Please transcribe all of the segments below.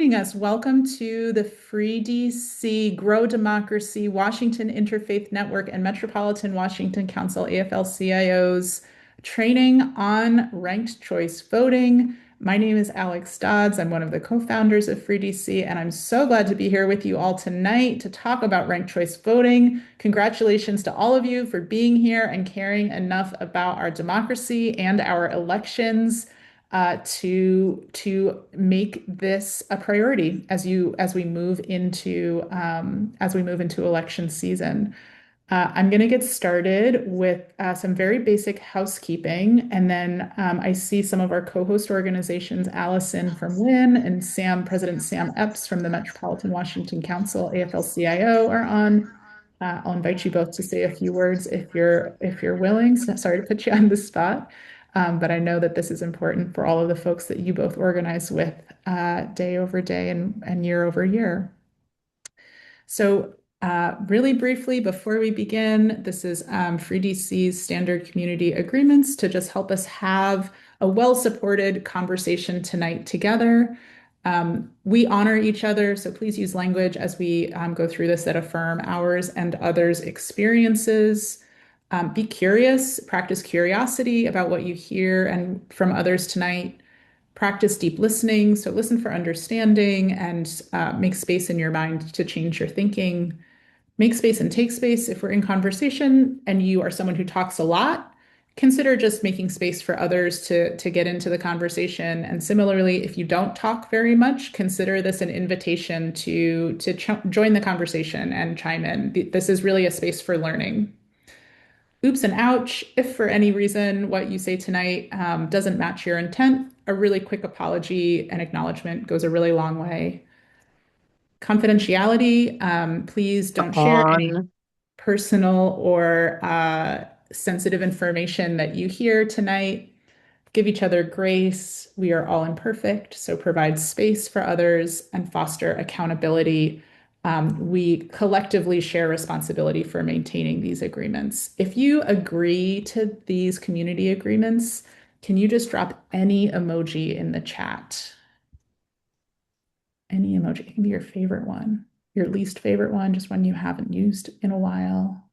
joining us. Welcome to the Free DC Grow Democracy Washington Interfaith Network and Metropolitan Washington Council AFL-CIO's training on ranked choice voting. My name is Alex Dodds. I'm one of the co-founders of Free DC, and I'm so glad to be here with you all tonight to talk about ranked choice voting. Congratulations to all of you for being here and caring enough about our democracy and our elections to make this a priority as we move into election season. I'm going to get started with some very basic housekeeping, and then I see some of our co-host organizations, Allison from WIN and President Sam Epps from the Metropolitan Washington Council AFL-CIO are on. I'll invite you both to say a few words if you're willing. So sorry to put you on the spot. But I know that this is important for all of the folks that you both organize with day over day and year over year. So really briefly, before we begin, this is Free DC's standard community agreements to just help us have a well-supported conversation tonight together. We honor each other, so please use language as we go through this that affirm ours and others' experiences. Be curious, practice curiosity about what you hear and from others tonight. Practice deep listening, so listen for understanding and make space in your mind to change your thinking. Make space and take space. If we're in conversation and you are someone who talks a lot, consider just making space for others to get into the conversation. And similarly, if you don't talk very much, consider this an invitation to join the conversation and chime in. This is really a space for learning. Oops and ouch, if for any reason what you say tonight doesn't match your intent, a really quick apology and acknowledgement goes a really long way. Confidentiality, please don't share any personal or sensitive information that you hear tonight. Give each other grace. We are all imperfect, so provide space for others and foster accountability. We collectively share responsibility for maintaining these agreements. If you agree to these community agreements, can you just drop any emoji in the chat? Any emoji. It can be your favorite one, your least favorite one, just one you haven't used in a while.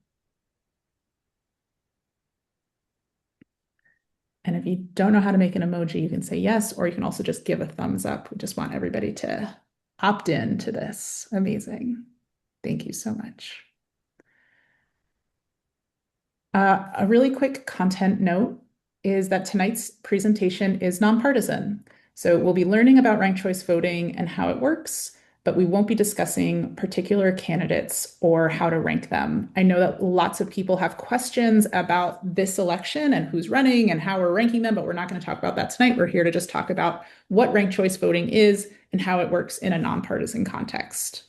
And if you don't know how to make an emoji, you can say yes, or you can also just give a thumbs up. We just want everybody to opt in to this. Amazing. Thank you so much. A really quick content note is that tonight's presentation is nonpartisan. So we'll be learning about ranked choice voting and how it works, but we won't be discussing particular candidates or how to rank them. I know that lots of people have questions about this election and who's running and how we're ranking them, but we're not going to talk about that tonight. We're here to just talk about what ranked choice voting is and how it works in a nonpartisan context.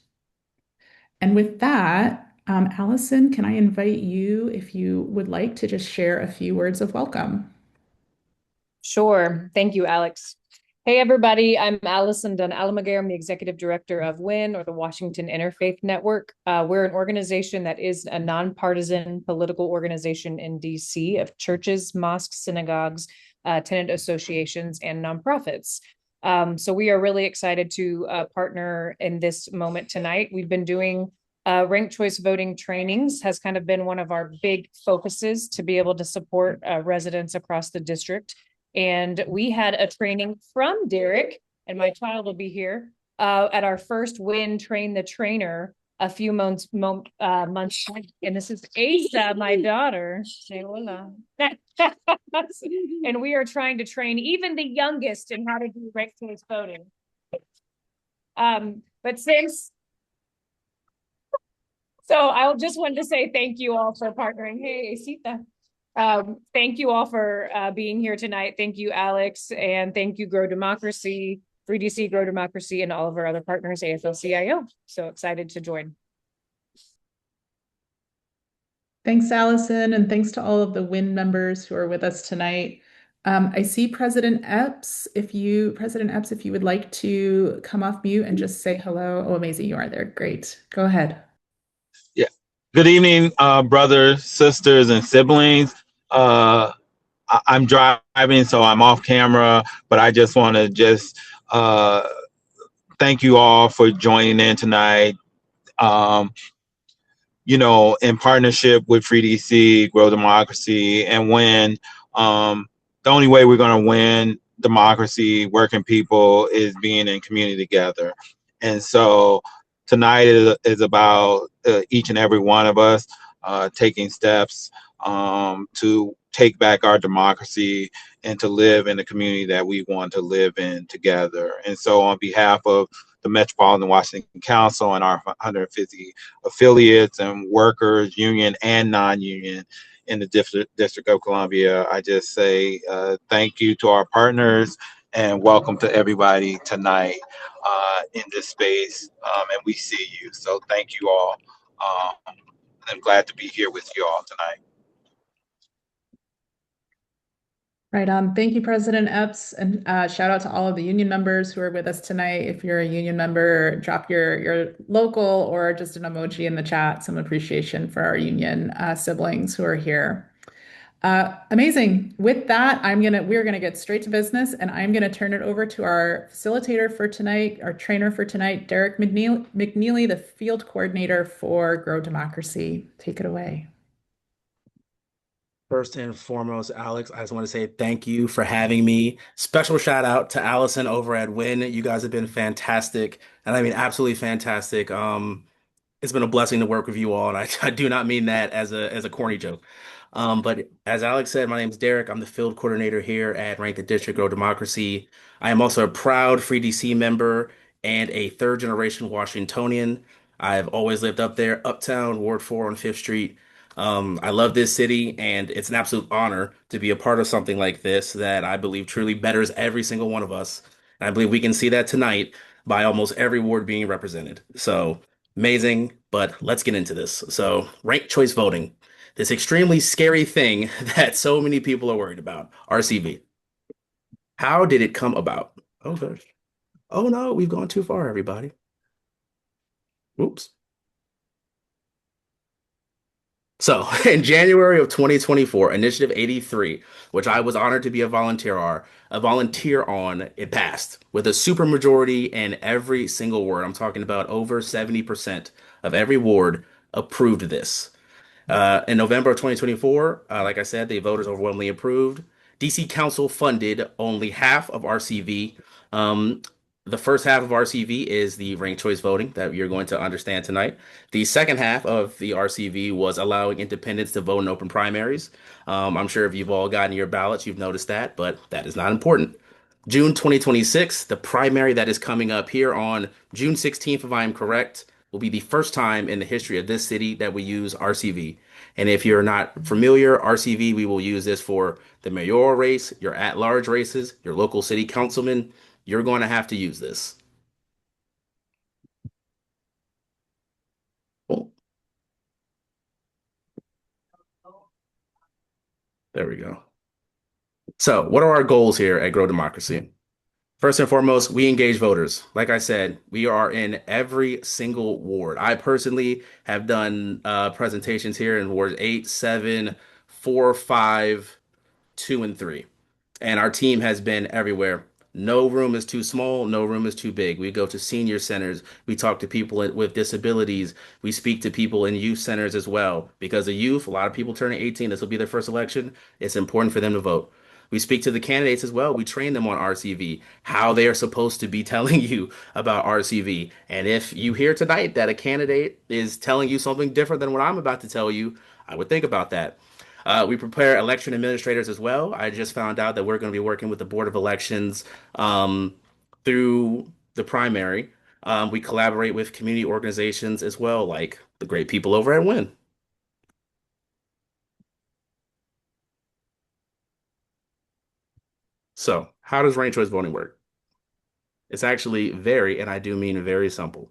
And with that, Allison, can I invite you, if you would like, to just share a few words of welcome? Sure. Thank you, Alex. Hey, everybody. I'm Allison Dunn-Alamaguer. I'm the executive director of WIN, or the Washington Interfaith Network. We're an organization that is a nonpartisan political organization in DC of churches, mosques, synagogues, tenant associations, and nonprofits. So we are really excited to partner in this moment tonight. We've been doing ranked choice voting trainings, has kind of been one of our big focuses to be able to support residents across the district. And we had a training from Derek, and my child will be here, at our first WIN Train the Trainer a few months, and this is Asa, my daughter. Say hola. And we are trying to train even the youngest in how to do ranked choice voting. But since, so I just wanted to say thank you all for partnering. Hey, Sita. Thank you all for being here tonight. Thank you, Alex, and thank you, Grow Democracy, Free DC, Grow Democracy, and all of our other partners, AFL-CIO. So excited to join. Thanks, Allison, and thanks to all of the WIN members who are with us tonight. I see President Epps. If you would like to come off mute and just say hello. Oh, amazing, you are there. Great. Go ahead. Yeah. Good evening, brothers, sisters, and siblings. I'm driving, so I'm off camera, but I just want to thank you all for joining in tonight. Um, in partnership with Free DC, Grow Democracy, and Win. The only way we're going to win democracy, working people, is being in community together. And so tonight is about each and every one of us taking steps to take back our democracy and to live in the community that we want to live in together. And so on behalf of the Metropolitan Washington Council and our 150 affiliates and workers, union and non-union, in the District of Columbia, I just say thank you to our partners and welcome to everybody tonight in this space. And we see you. So thank you all. I'm glad to be here with you all tonight. Right on. Thank you, President Epps, and shout out to all of the union members who are with us tonight. If you're a union member, drop your local or just an emoji in the chat. Some appreciation for our union siblings who are here. Amazing. With that, we're gonna get straight to business, and I'm gonna turn it over to our facilitator for tonight, our trainer for tonight, Derek McNeely, the field coordinator for Grow Democracy. Take it away. First and foremost, Alex, I just want to say thank you for having me. Special shout out to Allison over at Win. You guys have been fantastic, and I mean absolutely fantastic. It's been a blessing to work with you all, and I do not mean that as a corny joke. But as Alex said, my name is Derek. I'm the field coordinator here at Rank the District Grow Democracy. I am also a proud Free DC member and a third generation Washingtonian. I've always lived up there, Uptown, Ward 4 on Fifth Street. I love this city, and it's an absolute honor to be a part of something like this that I believe truly betters every single one of us. And I believe we can see that tonight by almost every ward being represented. So amazing, but let's get into this. So, ranked choice voting, this extremely scary thing that so many people are worried about, RCV. How did it come about? Oh gosh. Oh no, we've gone too far, everybody. Oops. So, in January of 2024, Initiative 83, which I was honored to be a volunteer on, it passed with a supermajority in every single ward. I'm talking about over 70% of every ward approved this. In November of 2024, like I said, the voters overwhelmingly approved. DC Council funded only half of RCV. Um, the first half of RCV is the ranked choice voting that you're going to understand tonight. The second half of the RCV was allowing independents to vote in open primaries. I'm sure if you've all gotten your ballots, you've noticed that, but that is not important. June 2026, the primary that is coming up here on June 16th, if I am correct, will be the first time in the history of this city that we use RCV. And if you're not familiar, RCV, we will use this for the mayoral race, your at-large races, your local city councilman. You're going to have to use this. Oh, there we go. So, what are our goals here at Grow Democracy? First and foremost, we engage voters. Like I said, we are in every single ward. I personally have done presentations here in wards 8, 7, 4, 5, 2, and 3. And our team has been everywhere. No room is too small, no room is too big. We go to senior centers, we talk to people with disabilities, we speak to people in youth centers as well. Because the youth, a lot of people turning 18, this will be their first election. It's important for them to vote. We speak to the candidates as well. We train them on RCV, how they are supposed to be telling you about RCV. And if you hear tonight that a candidate is telling you something different than what I'm about to tell you, I would think about that. We prepare election administrators as well. I just found out that we're going to be working with the Board of Elections through the primary. We collaborate with community organizations as well, like the great people over at Win. So, how does ranked choice voting work? It's actually very, and I do mean very simple.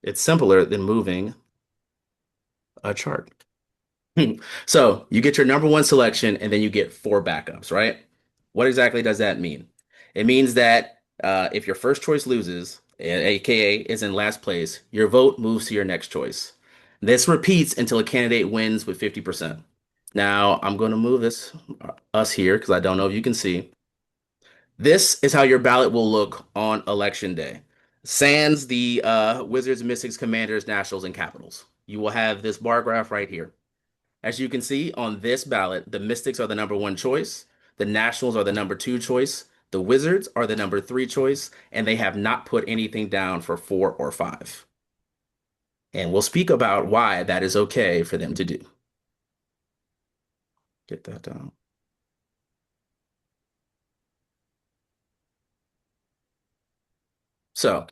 It's simpler than moving a chart. So you get your number one selection and then you get four backups, right? What exactly does that mean? It means that if your first choice loses, aka is in last place, your vote moves to your next choice. This repeats until a candidate wins with 50%. Now I'm going to move us here because I don't know if you can see. This is how your ballot will look on election day. Sans the Wizards, Mystics, Commanders, Nationals, and Capitals. You will have this bar graph right here. As you can see on this ballot, the Mystics are the number one choice, the Nationals are the number two choice, the Wizards are the number three choice, and they have not put anything down for four or five. And we'll speak about why that is okay for them to do. Get that down. So,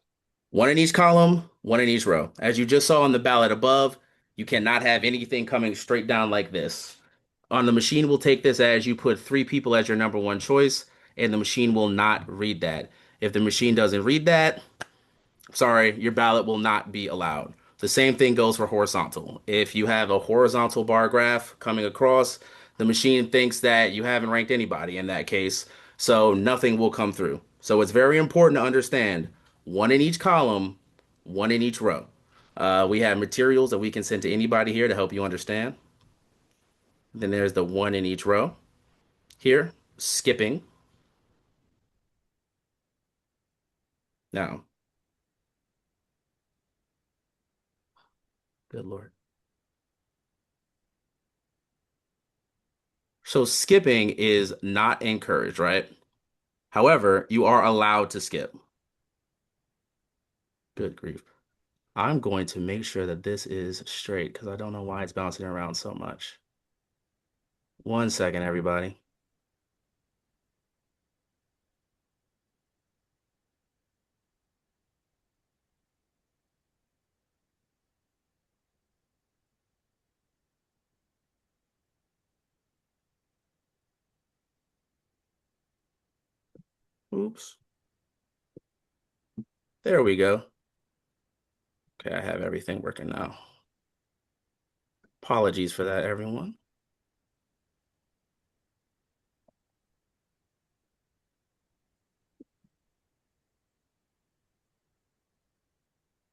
one in each column, one in each row. As you just saw on the ballot above, you cannot have anything coming straight down like this. On the machine, will take this as you put three people as your number one choice, and the machine will not read that. If the machine doesn't read that, sorry, your ballot will not be allowed. The same thing goes for horizontal. If you have a horizontal bar graph coming across, the machine thinks that you haven't ranked anybody in that case, so nothing will come through. So it's very important to understand one in each column, one in each row. We have materials that we can send to anybody here to help you understand. Then there's the one in each row. Here, skipping. Now, good Lord. So skipping is not encouraged, right? However, you are allowed to skip. Good grief. I'm going to make sure that this is straight because I don't know why it's bouncing around so much. 1 second, everybody. Oops. There we go. Okay, I have everything working now. Apologies for that, everyone.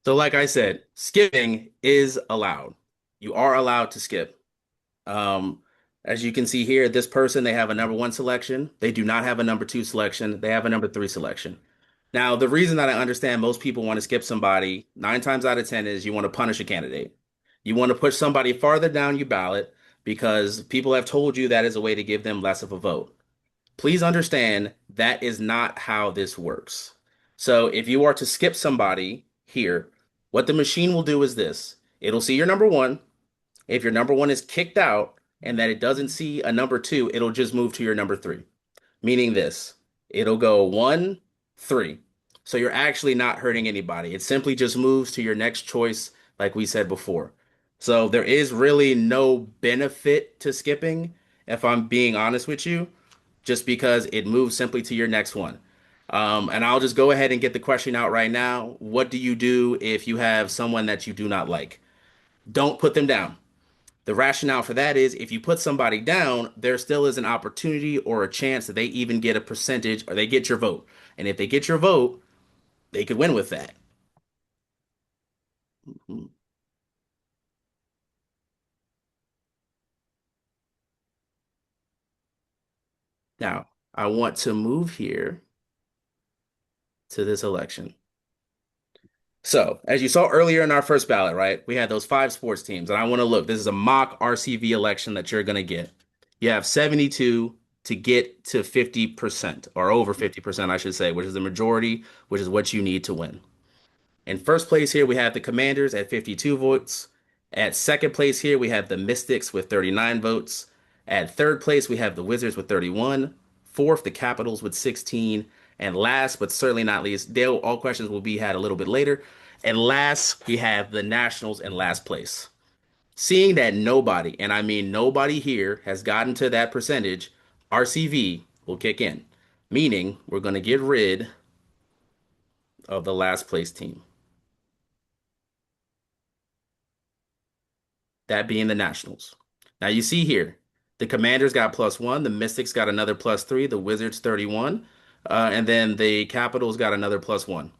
So, like I said, skipping is allowed. You are allowed to skip. Um, as you can see here, this person, they have a number one selection. They do not have a number two selection. They have a number three selection. Now, the reason that I understand most people want to skip somebody 9 times out of 10 is you want to punish a candidate. You want to push somebody farther down your ballot because people have told you that is a way to give them less of a vote. Please understand that is not how this works. So if you are to skip somebody here, what the machine will do is this. It'll see your number one. If your number one is kicked out and that it doesn't see a number two, it'll just move to your number three. Meaning this, it'll go 1, 3. So you're actually not hurting anybody. It simply just moves to your next choice, like we said before. So there is really no benefit to skipping, if I'm being honest with you, just because it moves simply to your next one. And I'll just go ahead and get the question out right now. What do you do if you have someone that you do not like? Don't put them down. The rationale for that is if you put somebody down, there still is an opportunity or a chance that they even get a percentage or they get your vote. And if they get your vote, they could win with that. Now, I want to move here to this election. So, as you saw earlier in our first ballot, right, we had those 5 sports teams. And I want to look, this is a mock RCV election that you're going to get. You have 72 to get to 50% or over 50%, I should say, which is the majority, which is what you need to win. In first place here, we have the Commanders at 52 votes. At second place here, we have the Mystics with 39 votes. At third place, we have the Wizards with 31. Fourth, the Capitals with 16. And last, but certainly not least, all questions will be had a little bit later. And last, we have the Nationals in last place. Seeing that nobody, and I mean nobody here, has gotten to that percentage, RCV will kick in, meaning we're going to get rid of the last place team. That being the Nationals. Now you see here, the Commanders got +1, the Mystics got another +3, the Wizards 31, and then the Capitals got another +1.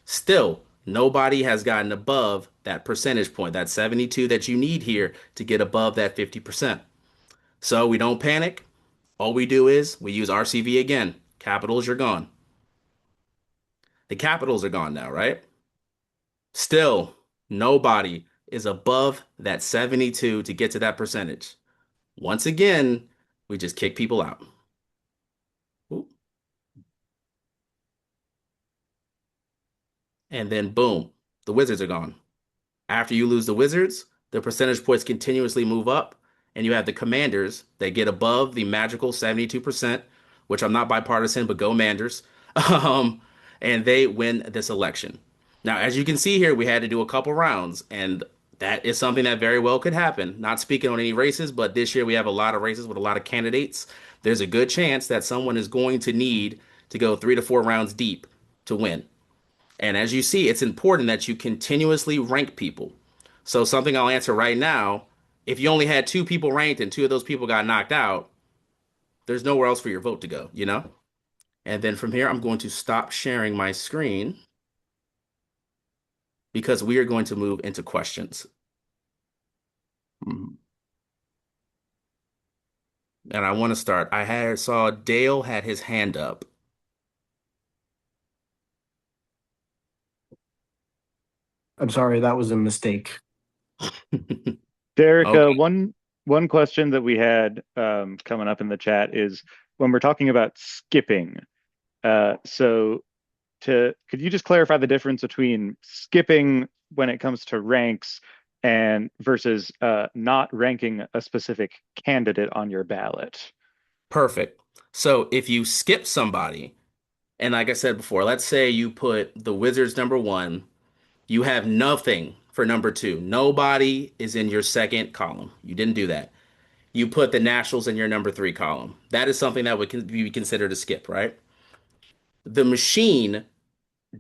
Still, nobody has gotten above that percentage point, that 72 that you need here to get above that 50%. So we don't panic. All we do is we use RCV again. Capitals, you're gone. The Capitals are gone now, right? Still, nobody is above that 72 to get to that percentage. Once again, we just kick people out. Ooh. And then boom, the Wizards are gone. After you lose the Wizards, the percentage points continuously move up, and you have the Commanders that get above the magical 72%, which I'm not bipartisan, but go Manders. Um, and they win this election. Now, as you can see here, we had to do a couple rounds, and that is something that very well could happen. Not speaking on any races, but this year we have a lot of races with a lot of candidates. There's a good chance that someone is going to need to go 3 to 4 rounds deep to win. And as you see, it's important that you continuously rank people. So something I'll answer right now, if you only had 2 people ranked and 2 of those people got knocked out, there's nowhere else for your vote to go, you know? And then from here, I'm going to stop sharing my screen because we are going to move into questions. Mhm. And I want to start. Saw Dale had his hand up. I'm sorry, that was a mistake. Derek, Okay, one question that we had coming up in the chat is when we're talking about skipping. So could you just clarify the difference between skipping when it comes to ranks and versus not ranking a specific candidate on your ballot? perfect. So if you skip somebody, and like I said before, let's say you put the Wizards number 1. You have nothing for number 2. Nobody is in your second column. You didn't do that. You put the Nationals in your number 3 column. That is something that would be considered a skip, right? The machine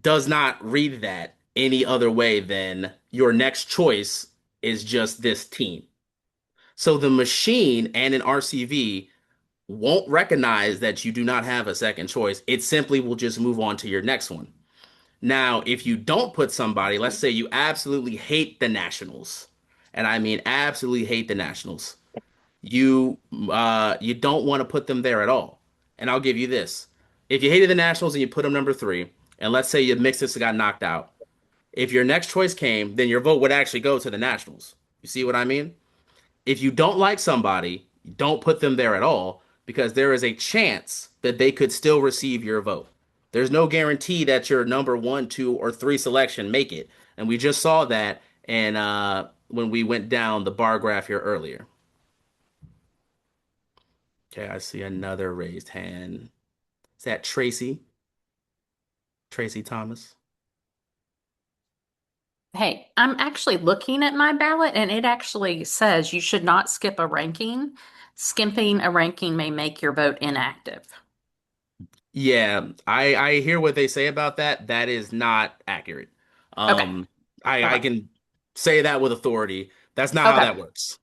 does not read that any other way than your next choice is just this team. So the machine and an RCV won't recognize that you do not have a second choice. It simply will just move on to your next one. Now, if you don't put somebody, let's say you absolutely hate the Nationals, and I mean absolutely hate the Nationals, you don't want to put them there at all. And I'll give you this. If you hated the Nationals and you put them number 3, and let's say your mixes got knocked out, if your next choice came, then your vote would actually go to the Nationals. You see what I mean? If you don't like somebody, don't put them there at all because there is a chance that they could still receive your vote. There's no guarantee that your number 1, 2, or 3 selection make it. And we just saw that and when we went down the bar graph here earlier. Okay, I see another raised hand. Is that Tracy? Tracy Thomas? Hey, I'm actually looking at my ballot and it actually says you should not skip a ranking. Skipping a ranking may make your vote inactive. Yeah, I hear what they say about that. That is not accurate. Okay. Um, I Okay. can say that with authority. That's not how Okay. that works.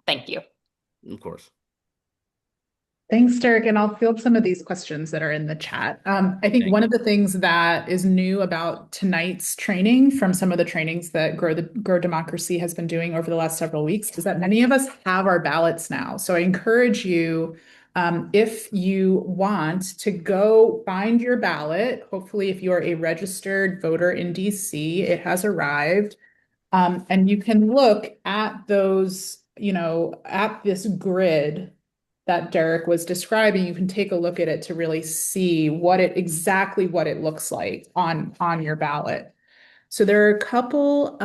Thank you. Of course. Thanks, Derek. And I'll field some of these questions that are in the chat. I think Thank one you. of the things that is new about tonight's training from some of the trainings that Grow Democracy has been doing over the last several weeks is that many of us have our ballots now. So I encourage you, if you want to go find your ballot, hopefully if you are a registered voter in DC, it has arrived. And you can look at those, at this grid that Derek was describing. You can take a look at it to really see exactly what it looks like on your ballot. So there are a couple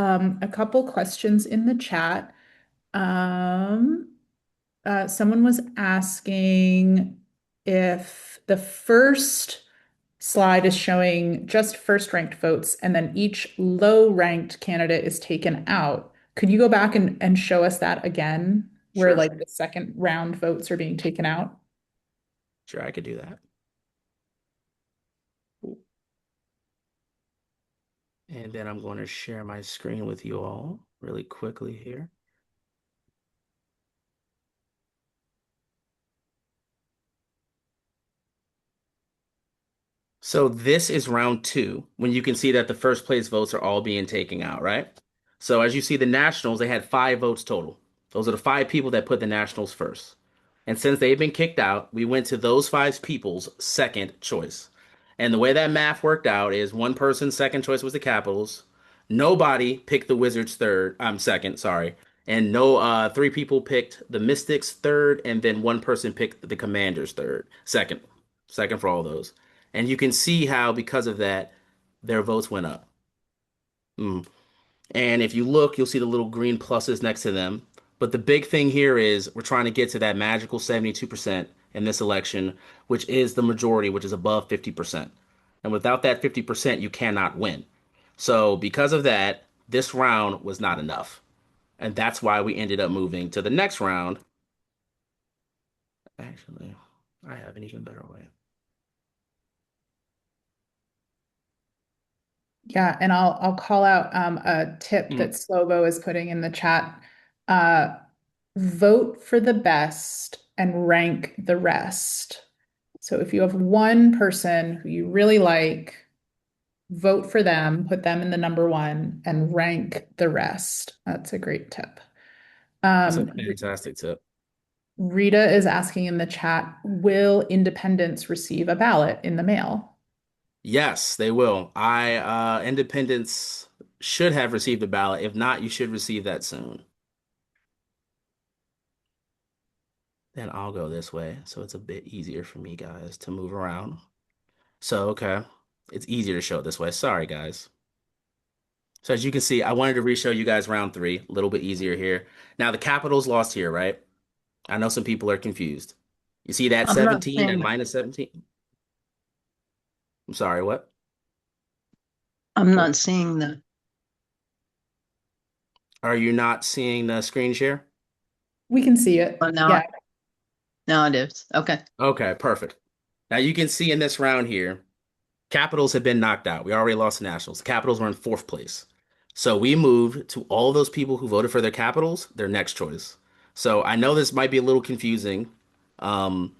questions in the chat. Someone was asking if the first slide is showing just first ranked votes and then each low ranked candidate is taken out. Could you go back and show us that again, where Sure. like the second round votes are being taken out? Sure, I could do that. And then I'm going to share my screen with you all really quickly here. So this is round 2 when you can see that the first place votes are all being taken out, right? So as you see, the Nationals, they had 5 votes total. Those are the 5 people that put the Nationals first. And since they've been kicked out, we went to those 5 people's second choice. And the way that math worked out is one person's second choice was the Capitals. Nobody picked the Wizards third. I'm second, sorry. And no, three people picked the Mystics third, and then one person picked the Commanders third, second, second for all those. And you can see how because of that, their votes went up. Mm. And if you look, you'll see the little green pluses next to them. But the big thing here is we're trying to get to that magical 72% in this election, which is the majority, which is above 50%. And without that 50%, you cannot win. So because of that, this round was not enough. And that's why we ended up moving to the next round. Actually, I have an even better way. Yeah, and I'll call out a tip that Slovo is putting in the chat. Uh, Vote for the best and rank the rest. So if you have one person who you really like, vote for them, put them in the number one, and rank the rest. That's a great tip. That's a fantastic tip. Rita is asking in the chat, will independents receive a ballot in the mail? Yes, they will. Independents should have received a ballot. If not, you should receive that soon. Then I'll go this way, so it's a bit easier for me, guys, to move around. So, okay, it's easier to show it this way. Sorry, guys. So as you can see, I wanted to re-show you guys round three, a little bit easier here. Now the Capitals lost here, right? I know some people are confused. You see that I'm not 17 and seeing minus 17? I'm sorry, what? I'm not seeing the Are you not seeing the screen share? We can see it. oh Yeah. now it is. Okay. Okay, perfect. Now you can see in this round here, Capitals have been knocked out. We already lost the Nationals. The Capitals were in fourth place. So we moved to all those people who voted for their Capitals, their next choice. So I know this might be a little confusing. Um,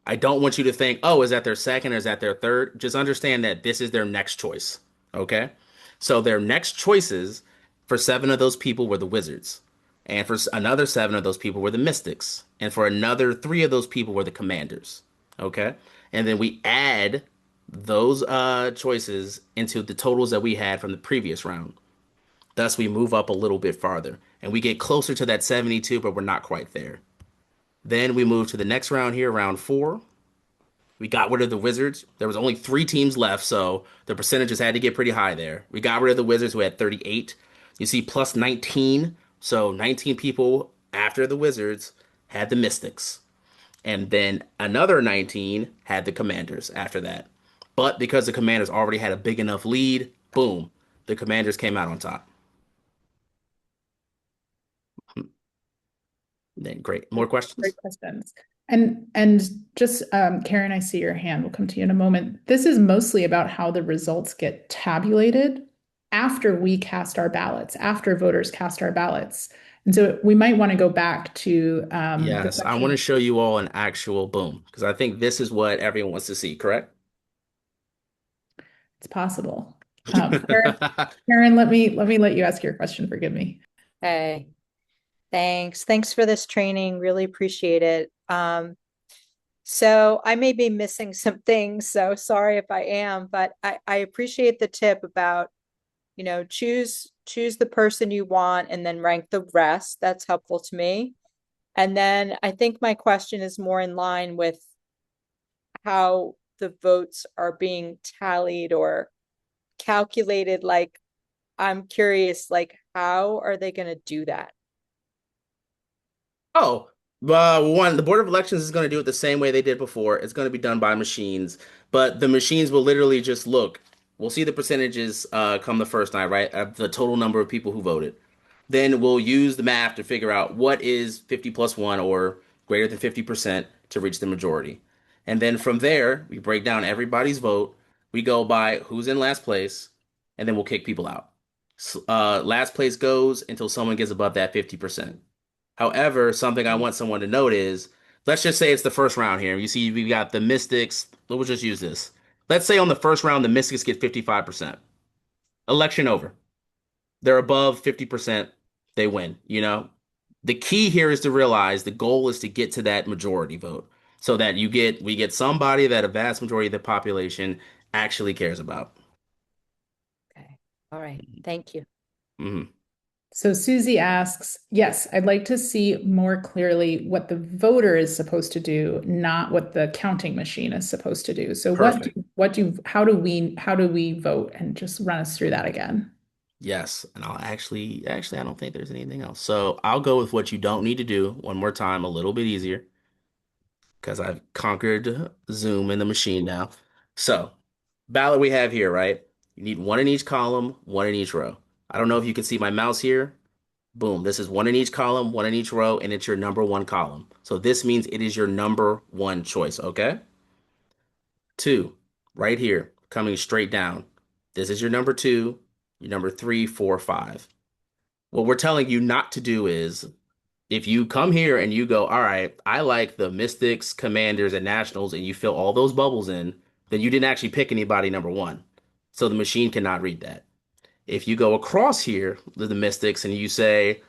I don't want you to think, oh, is that their second or is that their third? Just understand that this is their next choice. Okay? So their next choices for seven of those people were the Wizards. And for another seven of those people were the Mystics. And for another three of those people were the Commanders. Okay? And then we add those choices into the totals that we had from the previous round. Thus, we move up a little bit farther. And we get closer to that 72, but we're not quite there. Then we move to the next round here, round four. We got rid of the Wizards. There was only three teams left, so the percentages had to get pretty high there. We got rid of the Wizards, who had 38. You see plus 19. So 19 people after the Wizards had the Mystics. And then another 19 had the Commanders after that. But because the Commanders already had a big enough lead, boom, the Commanders came out on top. Then great. More questions? Great questions. And just Karen, I see your hand. We'll come to you in a moment. This is mostly about how the results get tabulated after we cast our ballots, after voters cast our ballots. And so we might want to go back to Yes, I want to show you all an actual boom because I think this is what everyone wants to see, correct? It's possible. Karen, let me let you ask your question. Forgive me. Hey, thanks for this training. Really appreciate it. So I may be missing some things, so sorry if I am, but I appreciate the tip about, choose the person you want and then rank the rest. That's helpful to me. And then I think my question is more in line with how the votes are being tallied or calculated. Like, I'm curious, like, how are they going to do that? Oh, the Board of Elections is going to do it the same way they did before. It's going to be done by machines, but the machines will literally just look. We'll see the percentages come the first night, right? The total number of people who voted. Then we'll use the math to figure out what is 50 plus 1 or greater than 50% to reach the majority. And then from there, we break down everybody's vote. We go by who's in last place, and then we'll kick people out. Last place goes until someone gets above that 50%. However, something I want someone to note is, let's just say it's the first round here. You see, we got the Mystics. We'll just use this. Let's say on the first round, the Mystics get 55%. Election over. They're above 50%. They win, The key here is to realize the goal is to get to that majority vote so that we get somebody that a vast majority of the population actually cares about. Okay. All right. Thank you. Mhm. So Susie asks, yes, I'd like to see more clearly what the voter is supposed to do, not what the counting machine is supposed to do. So Perfect. how do we vote? And just run us through that again. Yes, and I'll actually, I don't think there's anything else. So I'll go with what you don't need to do one more time, a little bit easier, because I've conquered Zoom and the machine now. So, ballot we have here, right? You need one in each column, one in each row. I don't know if you can see my mouse here. Boom, this is one in each column, one in each row, and it's your number one column. So this means it is your number one choice, okay? Two, right here, coming straight down. This is your number two, your number three, four, five. What we're telling you not to do is if you come here and you go, all right, I like the Mystics, Commanders, and Nationals, and you fill all those bubbles in, then you didn't actually pick anybody number one. So the machine cannot read that. If you go across here, the Mystics, and you say,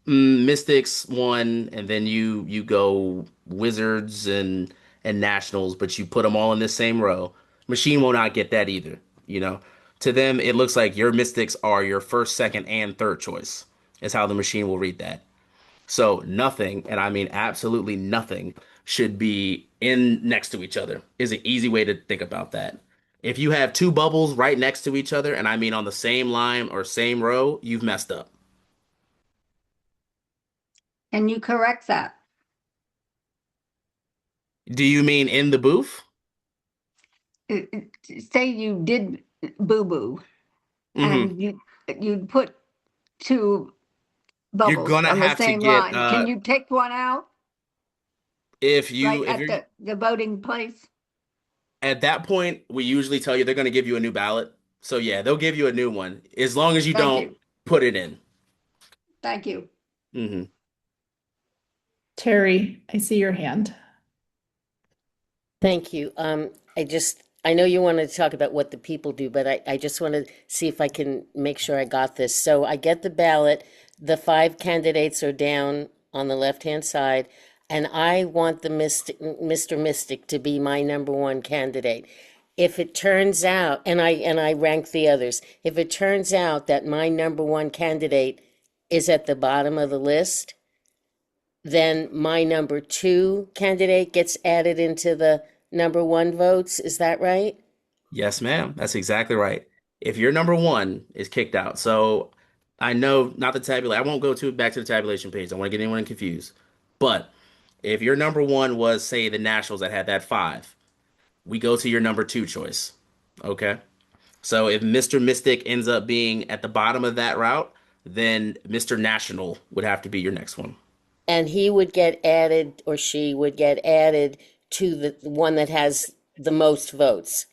Mystics one, and then you go Wizards and Nationals, but you put them all in this same row. Machine will not get that either. You know, to them it looks like your Mystics are your first, second, and third choice. Is how the machine will read that. So nothing, and I mean absolutely nothing, should be in next to each other. Is an easy way to think about that. If you have two bubbles right next to each other, and I mean on the same line or same row, you've messed up. Can you correct that? Do you mean in the booth? Say you did boo-boo Hmm. and you'd put two You're bubbles gonna on the have to same get line. Can you take one out right if at you're the voting place? at that point, we usually tell you they're gonna give you a new ballot. So yeah, they'll give you a new one as long as you Thank don't you. put it in. Thank you. Hmm. Terry, I see your hand. Thank you. I know you wanted to talk about what the people do, but I just want to see if I can make sure I got this. So I get the ballot, the five candidates are down on the left-hand side, and I want the Mr. Mystic to be my number one candidate. If it turns out, and I rank the others, if it turns out that my number one candidate is at the bottom of the list, then my number two candidate gets added into the number one votes. Is that right? Yes, ma'am. That's exactly right. If your number one is kicked out, so I know not the tabulate. I won't go to back to the tabulation page. I don't want to get anyone confused. But if your number one was, say, the Nationals that had that five, we go to your number two choice. Okay. So if Mr. Mystic ends up being at the bottom of that route, then Mr. National would have to be your next one. And he would get added, or she would get added to the one that has the most votes.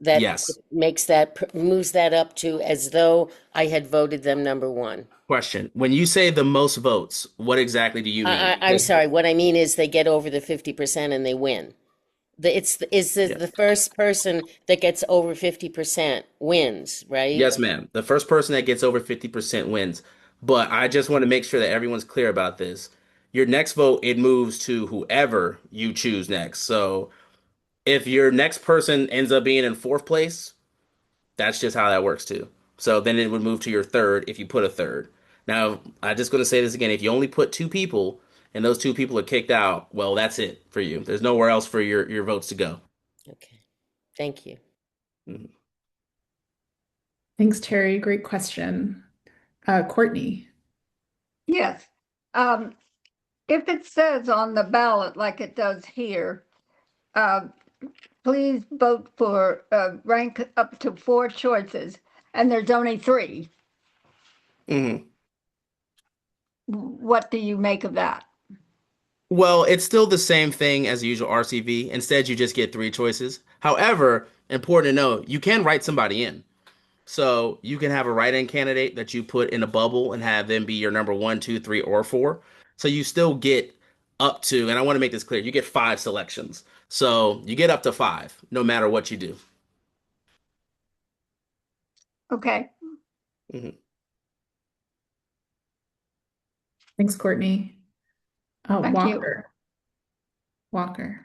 That Yes. moves that up to as though I had voted them number one. Question. When you say the most votes, what exactly do you mean? I'm sorry. What I mean is they get over the 50% and they win. Yeah. The first person that gets over 50% wins, right? Yes, ma'am. The first person that gets over 50% wins. But I just want to make sure that everyone's clear about this. Your next vote, it moves to whoever you choose next. So if your next person ends up being in fourth place, that's just how that works too. So then it would move to your third if you put a third. Now, I'm just going to say this again. If you only put two people and those two people are kicked out, well, that's it for you. There's nowhere else for your votes to go. Okay. Thank you. Mhm. Thanks, Terry. Great question. Courtney. Yes. If it says on the ballot, like it does here, please vote for rank up to four choices, and there's only three. Mhm. What do you make of that? Well, it's still the same thing as the usual RCV. Instead, you just get three choices. However, important to know, you can write somebody in. So you can have a write-in candidate that you put in a bubble and have them be your number one, two, three, or four. So you still get up to, and I want to make this clear, you get five selections. So you get up to five, no matter what you do. Okay. Mhm. Thanks, Courtney. Thank you. Walker.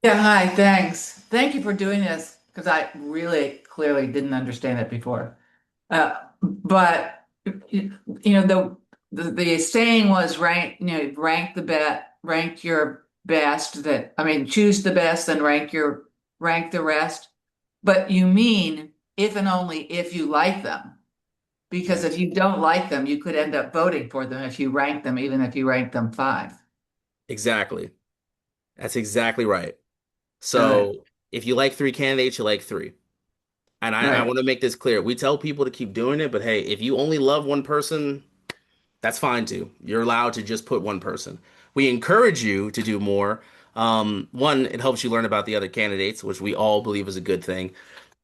Yeah, hi, thanks. Thank you for doing this because I really clearly didn't understand it before. But the saying was rank your best. Choose the best, then rank the rest. But you mean if and only if you like them. Because if you don't like them, you could end up voting for them if you rank them, even if you rank them five. Exactly. That's exactly right. Got it. So if you like three candidates, you like three. And I Right. want to make this clear. We tell people to keep doing it, but hey, if you only love one person, that's fine too. You're allowed to just put one person. We encourage you to do more. One, it helps you learn about the other candidates, which we all believe is a good thing.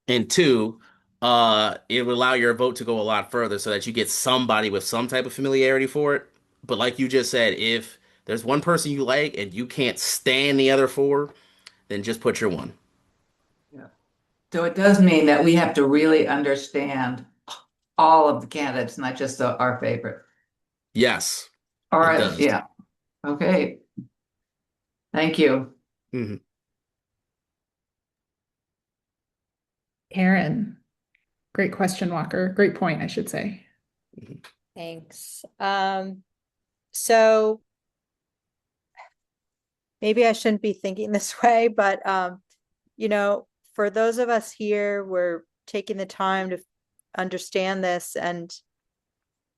And two, it will allow your vote to go a lot further so that you get somebody with some type of familiarity for it. But like you just said, if there's one person you like and you can't stand the other four, then just put your one. Yeah. So it does mean that we have to really understand all of the candidates, not just our favorite. Yes, All it right. does. Yeah. Okay. Thank you. Hmm. Karen, great question, Walker. Great point, I should say. Thanks. So maybe I shouldn't be thinking this way, but for those of us here, we're taking the time to understand this, and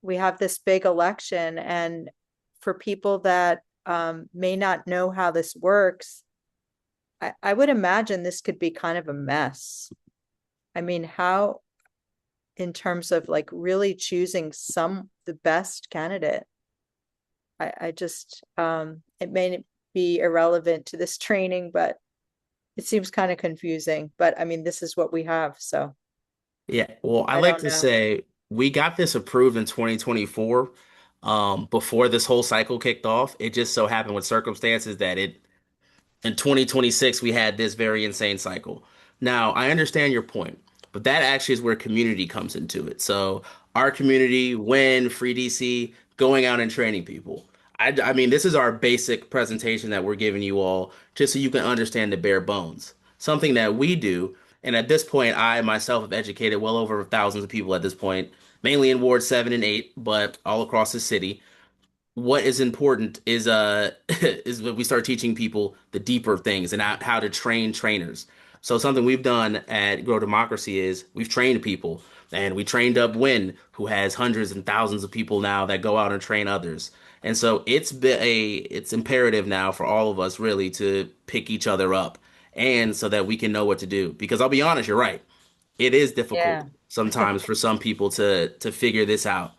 we have this big election. And for people that may not know how this works, I would imagine this could be kind of a mess. I mean, how, in terms of like really choosing the best candidate, I just, it may be irrelevant to this training, but it seems kind of confusing. But I mean, this is what we have, so Yeah, well, I I like don't to know. say we got this approved in 2024, before this whole cycle kicked off. It just so happened with circumstances that it in 2026 we had this very insane cycle. Now, I understand your point, but that actually is where community comes into it. So, our community, when Free DC, going out and training people. I mean, this is our basic presentation that we're giving you all just so you can understand the bare bones. Something that we do, and at this point, I myself have educated well over thousands of people at this point, mainly in Ward 7 and 8, but all across the city. What is important is is when we start teaching people the deeper things and how to train trainers. So something we've done at Grow Democracy is we've trained people, and we trained up Win, who has hundreds and thousands of people now that go out and train others. And so it's imperative now for all of us really to pick each other up, and so that we can know what to do. Because I'll be honest, you're right. It is difficult Yeah. sometimes for some people to figure this out.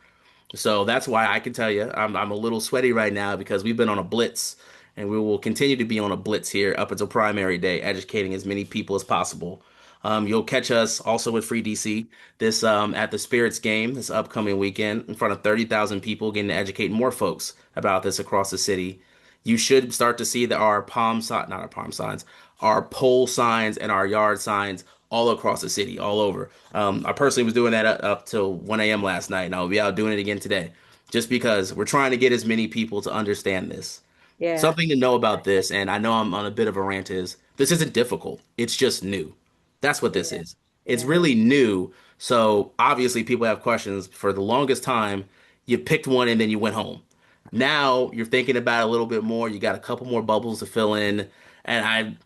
So that's why I can tell you I'm a little sweaty right now because we've been on a blitz, and we will continue to be on a blitz here up until primary day, educating as many people as possible. You'll catch us also with Free DC this at the Spirits game this upcoming weekend in front of 30,000 people, getting to educate more folks about this across the city. You should start to see that our not our palm signs, our pole signs and our yard signs all across the city, all over. I personally was doing that up till 1 a.m. last night, and I'll be out doing it again today, just because we're trying to get as many people to understand this. Yeah. Something to know about this, and I know I'm on a bit of a rant, is this isn't difficult. It's just new. That's what this Yeah. is. It's Yeah. really new. So obviously people have questions. For the longest time, you picked one and then you went home. Now you're thinking about it a little bit more. You got a couple more bubbles to fill in, and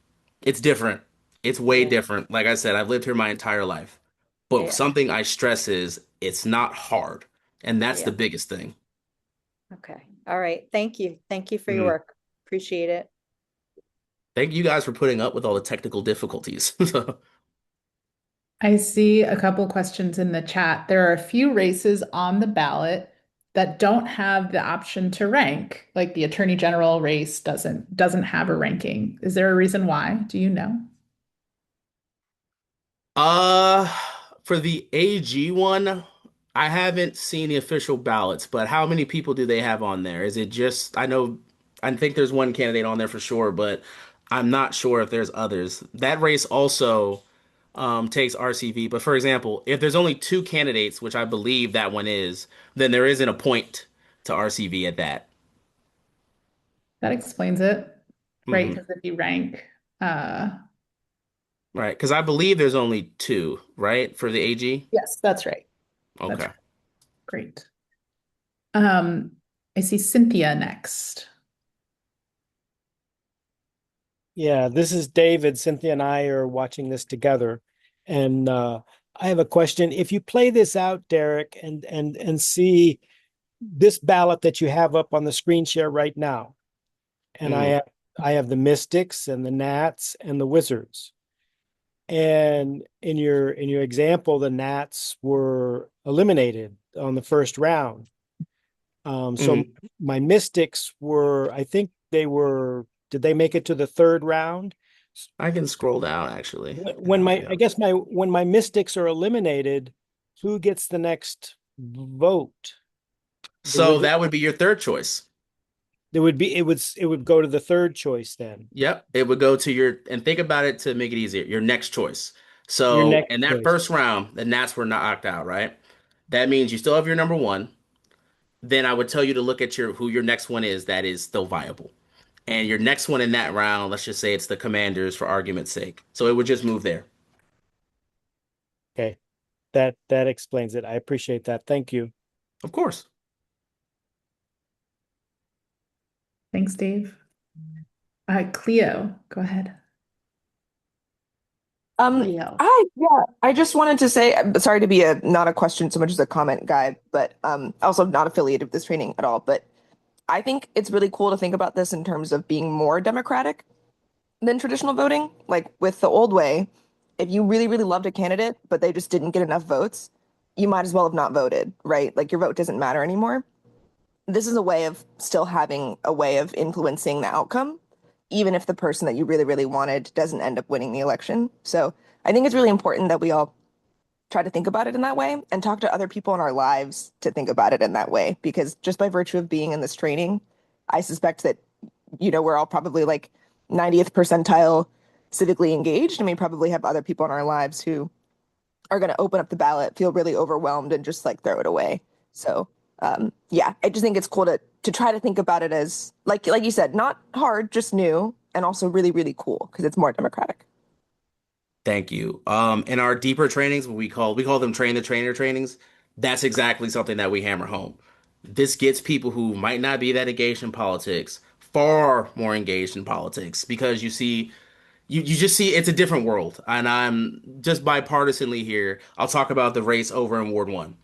it's different. It's way Yeah. different. Like I said, I've lived here my entire life. But Yeah. something I stress is it's not hard. And that's the Yeah. biggest thing. Okay. All right. Thank you. Thank you for your Mhm. work. Appreciate it. Thank you guys for putting up with all the technical difficulties. I see a couple questions in the chat. There are a few races on the ballot that don't have the option to rank, like the Attorney General race doesn't have a ranking. Is there a reason why? Do you know? Uh, for the AG one, I haven't seen the official ballots, but how many people do they have on there? Is it just, I think there's one candidate on there for sure, but I'm not sure if there's others. That race also takes RCV, but for example, if there's only two candidates, which I believe that one is, then there isn't a point to RCV at that. That explains it, right? Hmm. Because if you rank, uh, Right, because I believe there's only two, right, for the AG? Yes, that's right. That's Okay. right. Great. Um, I see Cynthia next. Yeah, this is David. Cynthia and I are watching this together. And I have a question. If you play this out, Derek, and see this ballot that you have up on the screen share right now, and Mhm. I have the Mystics and the Nats and the Wizards. And in your example, the Nats were eliminated on the first round. So Mhm. my Mystics were, I think did they make it to the third round? I can scroll down actually and When help my, you I out. guess when my Mystics are eliminated, who gets the next vote? The So Wizard, that would be your third choice. it would go to the third choice then. Yep, it would go to your, and think about it to make it easier, your next choice. Your So next in that choice. first round, the Nats were knocked out, right? That means you still have your number one. Then I would tell you to look at your who your next one is that is still viable. And your next one in that round, let's just say it's the Commanders for argument's sake. So it would just move there. Okay. That explains it. I appreciate that. Thank you. Of course. Thanks, Dave. Cleo, go ahead. Cleo. I just wanted to say, I'm sorry to be not a question so much as a comment guy, but also not affiliated with this training at all. But I think it's really cool to think about this in terms of being more democratic than traditional voting. Like with the old way, if you really, really loved a candidate, but they just didn't get enough votes, you might as well have not voted, right? Like your vote doesn't matter anymore. This is a way of still having a way of influencing the outcome, even if the person that you really, really wanted doesn't end up winning the election. So I think it's really important that we all try to think about it in that way and talk to other people in our lives to think about it in that way. Because just by virtue of being in this training, I suspect that, we're all probably like 90th percentile civically engaged, and we probably have other people in our lives who are going to open up the ballot, feel really overwhelmed, and just like throw it away. So, yeah, I just think it's cool to try to think about it as like you said, not hard, just new, and also really, really cool because it's more democratic. Thank you. In our deeper trainings, what we call them train the trainer trainings, that's exactly something that we hammer home. This gets people who might not be that engaged in politics far more engaged in politics because you just see it's a different world. And I'm just bipartisanly here. I'll talk about the race over in Ward 1.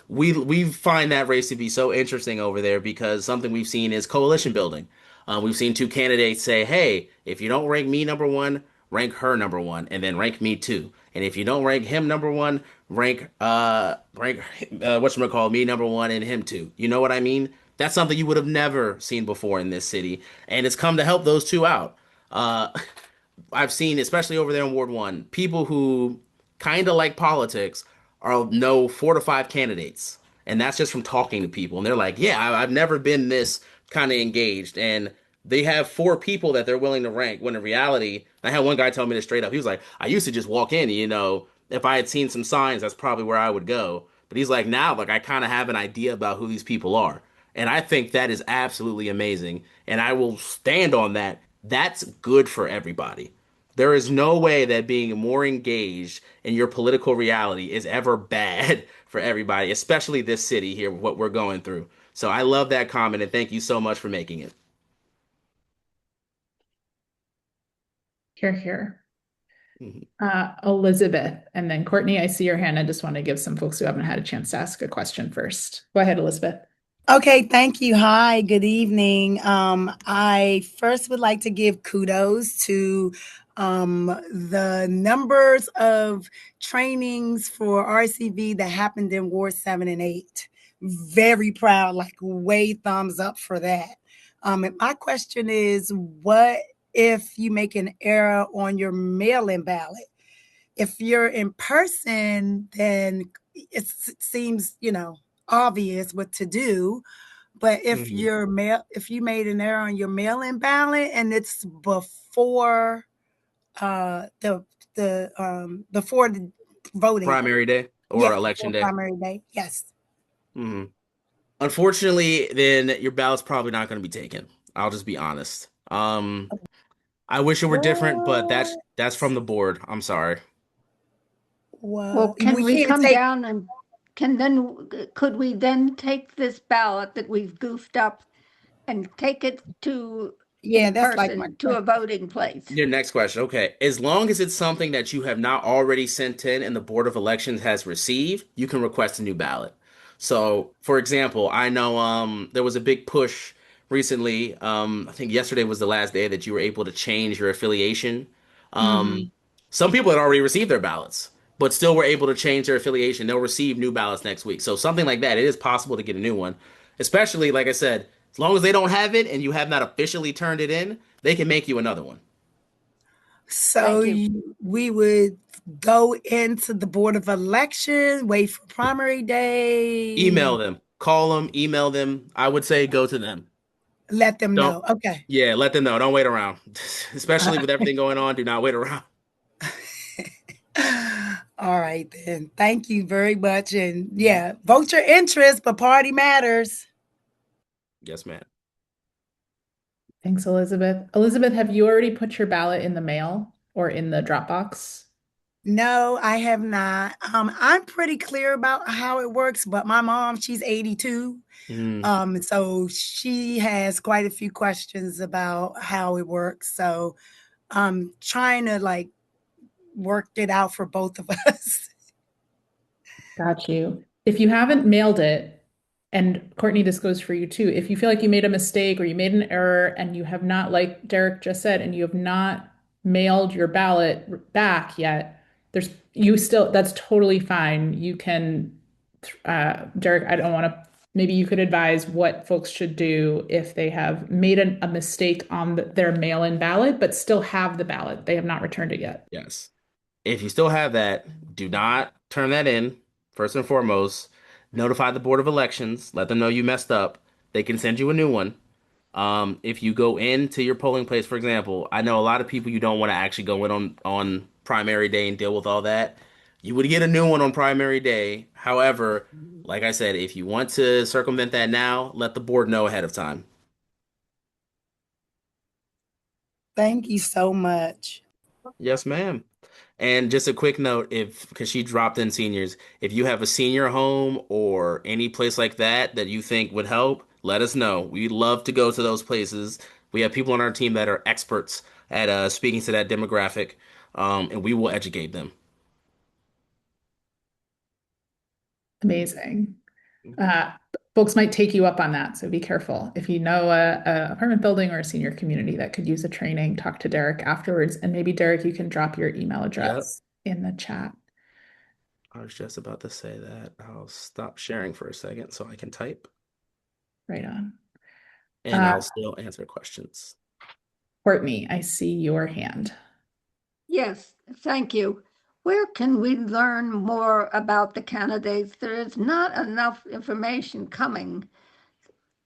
We find that race to be so interesting over there because something we've seen is coalition building. We've seen two candidates say, "Hey, if you don't rank me number one, rank her number one, and then rank me two. And if you don't rank him number one, rank whatchamacallit me number one and him two." You know what I mean? That's something you would have never seen before in this city, and it's come to help those two out. Uh, I've seen, especially over there in Ward 1, people who kind of like politics are know 4 to 5 candidates. And that's just from talking to people. And they're like, yeah, I've never been this kind of engaged. And they have 4 people that they're willing to rank. When in reality, I had one guy tell me this straight up. He was like, I used to just walk in, if I had seen some signs, that's probably where I would go. But he's like, now, like, I kind of have an idea about who these people are. And I think that is absolutely amazing. And I will stand on that. That's good for everybody. There is no way that being more engaged in your political reality is ever bad for everybody, especially this city here, what we're going through. So I love that comment and thank you so much for making it. Here, here. Mhm. Elizabeth, and then Courtney, I see your hand. I just want to give some folks who haven't had a chance to ask a question first. Go ahead, Elizabeth. Okay, thank you. Hi, good evening. I first would like to give kudos to the numbers of trainings for RCV that happened in Ward 7 and 8. Very proud, like way thumbs up for that. And my question is, what if you make an error on your mail-in ballot? If you're in person, then it seems, obvious what to do. But if Mhm. if you made an error on your mail-in ballot and it's before before the voting day. Primary day or Yes, election before day. primary day. Yes. Hmm. Unfortunately, then your ballot's probably not going to be taken. I'll just be honest. I wish it were different, but What? that's from the board. I'm sorry. Well, What? can We we can't come take. down and could we then take this ballot that we've goofed up and take it to Yeah, in that's like my person to a question. voting place? Your next question. Okay. As long as it's something that you have not already sent in and the Board of Elections has received, you can request a new ballot. So, for example, I know there was a big push recently. I think yesterday was the last day that you were able to change your affiliation. Um, Hmm. some people had already received their ballots, but still were able to change their affiliation. They'll receive new ballots next week. So something like that, it is possible to get a new one. Especially, like I said, as long as they don't have it and you have not officially turned it in, they can make you another one. So Thank you. we would go into the Board of Election, wait for primary day, Email them, call them, email them. I would say go to them. let them Don't, know. Okay. yeah, let them know. Don't wait around. Especially with everything going on, do not wait around. All right then. Thank you very much. And yeah, vote your interest, but party matters. Yes, ma'am. Thanks, Elizabeth. Elizabeth, have you already put your ballot in the mail or in the Dropbox? No, I have not. I'm pretty clear about how it works, but my mom, she's 82. Mm, So she has quite a few questions about how it works. So I'm trying to like work it out for both of us. Got you. If you haven't mailed it, and Courtney, this goes for you too, if you feel like you made a mistake or you made an error and you have not, like Derek just said, and you have not mailed your ballot back yet, there's you still, that's totally fine. You can, Derek, I don't want to, maybe you could advise what folks should do if they have made a mistake on their mail-in ballot, but still have the ballot. They have not returned it yet. yes. If you still have that, do not turn that in. First and foremost, notify the Board of Elections. Let them know you messed up. They can send you a new one. If you go into your polling place, for example, I know a lot of people you don't want to actually go in on primary day and deal with all that. You would get a new one on primary day. However, like I said, if you want to circumvent that now, let the board know ahead of time. Thank you so much. Yes, ma'am. And just a quick note, if because she dropped in seniors, if you have a senior home or any place like that that you think would help, let us know. We'd love to go to those places. We have people on our team that are experts at speaking to that demographic, and we will educate them. Amazing. Uh, Folks might take you up on that, so be careful. If you know a apartment building or a senior community that could use a training, talk to Derek afterwards. And maybe Derek, you can drop your email Yep. address in the chat. I was just about to say that. I'll stop sharing for a second so I can type, Right on. and I'll still answer questions. Courtney, I see your hand. Yes, thank you. Where can we learn more about the candidates? There is not enough information coming,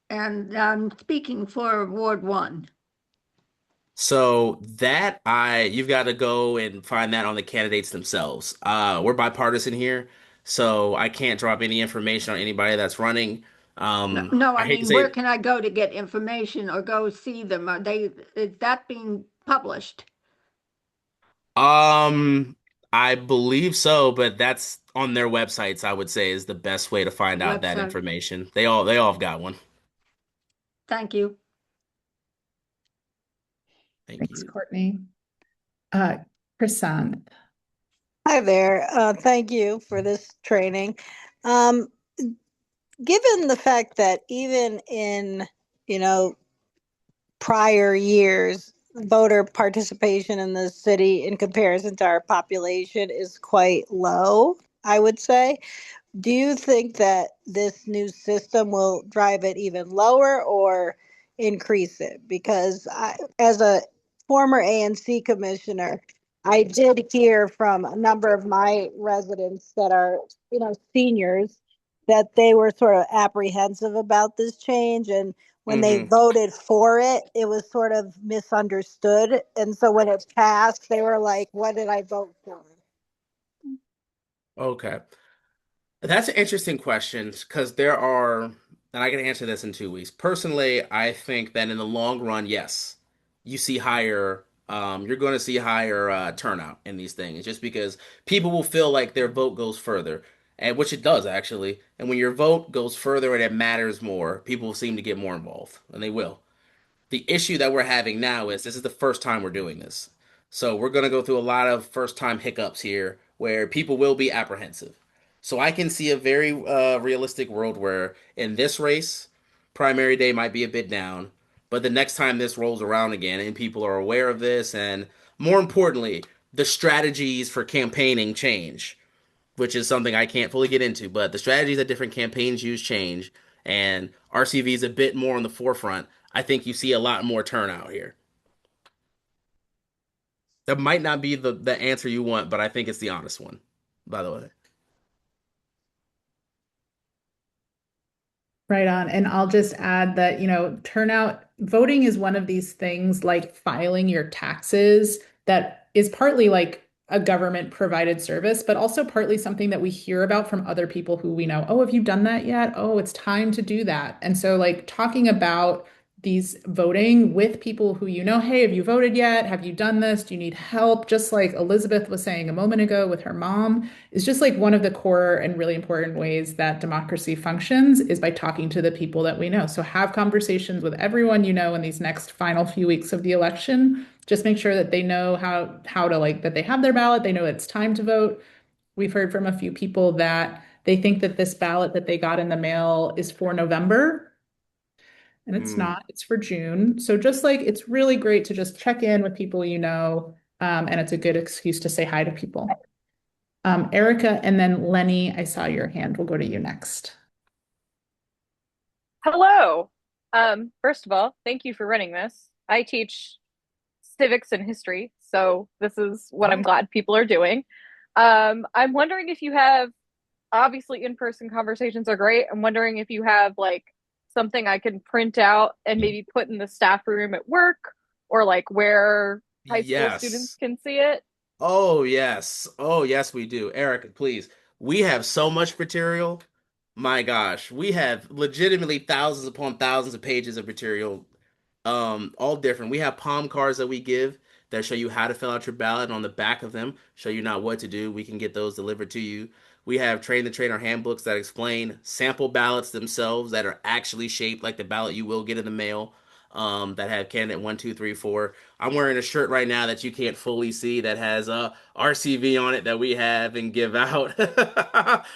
and I'm speaking for Ward 1. So that you've got to go and find that on the candidates themselves. We're bipartisan here, so I can't drop any information on anybody that's running. No, I I hate to mean, where say, can I go to get information or go see them? Is that being published? um, I believe so, but that's on their websites, I would say is the best way to find out that Website. information. They all have got one. Thank you. Thank Thanks, you. Courtney. Prasanth. Hi there. Thank you for this training. Um, Given the fact that even in, you know, prior years, voter participation in the city in comparison to our population is quite low, I would say. Do you think that this new system will drive it even lower or increase it? Because as a former ANC commissioner, I did hear from a number of my residents that are, seniors, that they were sort of apprehensive about this change. And when they Hmm. voted for it, it was sort of misunderstood. And so when it passed, they were like, what did I vote for? Okay. That's an interesting question because there are, and I can answer this in 2 weeks. Personally, I think that in the long run, yes, you see higher you're going to see higher turnout in these things just because people will feel like their vote goes further, and which it does actually. And when your vote goes further and it matters more, people seem to get more involved, and they will. The issue that we're having now is this is the first time we're doing this. So we're going to go through a lot of first time hiccups here where people will be apprehensive. So I can see a very realistic world where in this race, primary day might be a bit down, but the next time this rolls around again and people are aware of this, and more importantly, the strategies for campaigning change, which is something I can't fully get into, but the strategies that different campaigns use change, and RCV is a bit more on the forefront. I think you see a lot more turnout here. That might not be the answer you want, but I think it's the honest one, by the way. Right on. And I'll just add that, turnout voting is one of these things like filing your taxes that is partly like a government provided service, but also partly something that we hear about from other people who we know. Oh, have you done that yet? Oh, it's time to do that. And so, like, talking about these voting with people who hey, have you voted yet? Have you done this? Do you need help? Just like Elizabeth was saying a moment ago with her mom, is just like one of the core and really important ways that democracy functions is by talking to the people that we know. So have conversations with everyone in these next final few weeks of the election. Just make sure that they know how to that they have their ballot, they know it's time to vote. We've heard from a few people that they think that this ballot that they got in the mail is for November. And it's not, it's for June. So just it's really great to just check in with people and it's a good excuse to say hi to people. Erica and then Lenny, I saw your hand. We'll go to you next. Hello. First of all, thank you for running this. I teach civics and history, so this is what I'm glad people are doing. I'm wondering if you have, obviously in-person conversations are great. I'm wondering if you have something I can print out and maybe put in the staff room at work or where high school students can see it. Oh, yes. Oh, yes, we do. Erica, please. We have so much material. My gosh, we have legitimately thousands upon thousands of pages of material, all different. We have palm cards that we give that show you how to fill out your ballot. On the back of them, show you not what to do. We can get those delivered to you. We have train the trainer handbooks that explain sample ballots themselves that are actually shaped like the ballot you will get in the mail. That have candidate 1, 2, 3, 4. I'm wearing a shirt right now that you can't fully see that has RCV on it that we have and give out.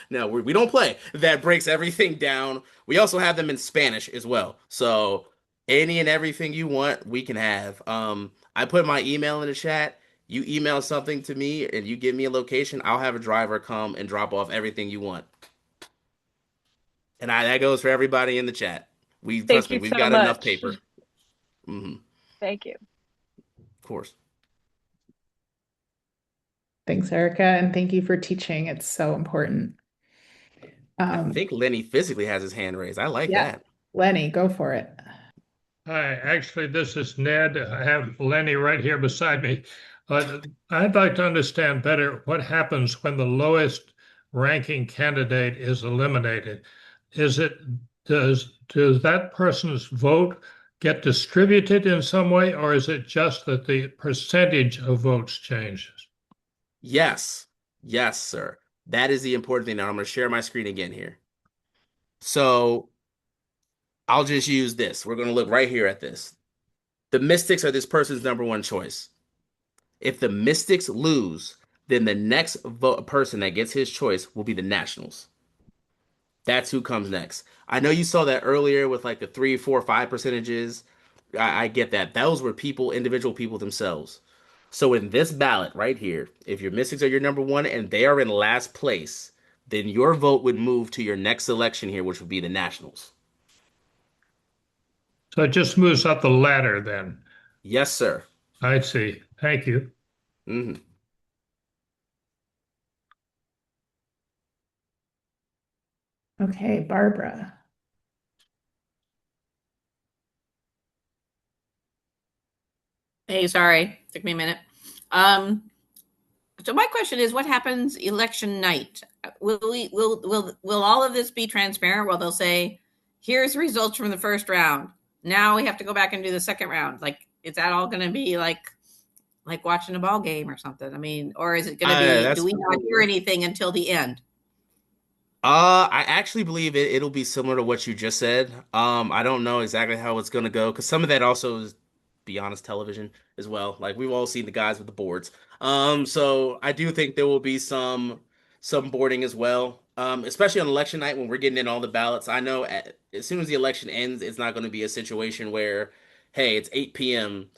No, we don't play. That breaks everything down. We also have them in Spanish as well. So any and everything you want, we can have. I put my email in the chat. You email something to me and you give me a location, I'll have a driver come and drop off everything you want. And that goes for everybody in the chat. Trust me, we've got enough paper. Mm-hmm. Thank you. Of course. Thanks, Erica, and thank you for teaching. It's so important. I think Lenny physically has his hand raised. I like that. Lenny, go for it. Hi, actually, this is Ned. I have Lenny right here beside me. I'd like to understand better what happens when the lowest ranking candidate is eliminated. Does that person's vote get distributed in some way, or is it just that the percentage of votes changes? Yes. Yes, sir. That is the important thing. Now I'm going to share my screen again here. So I'll just use this. We're going to look right here at this. The Mystics are this person's number one choice. If the Mystics lose, then the next person that gets his choice will be the Nationals. That's who comes next. I know you saw that earlier with the 3, 4, 5 percentages. I get that. Those were individual people themselves. So in this ballot right here, if your Mystics are your number one and they are in last place, then your vote would move to your next election here, which would be the Nationals. So it just moves up the ladder then? Yes, sir. I see. Thank you. Mm-hmm. Okay, Barbara. Hey, sorry, took me a minute. So my question is, what happens election night? Will all of this be transparent? Well, they'll say, here's results from the first round. Now we have to go back and do the second round. Is that all going to be like watching a ball game or something? I mean, or is it going to be, do we not hear anything until the end? I actually believe it'll be similar to what you just said. I don't know exactly how it's gonna go because some of that also is, be honest, television as well. Like we've all seen the guys with the boards. So I do think there will be some boarding as well. Especially on election night when we're getting in all the ballots. I know as soon as the election ends, it's not going to be a situation where, hey, it's 8 p.m.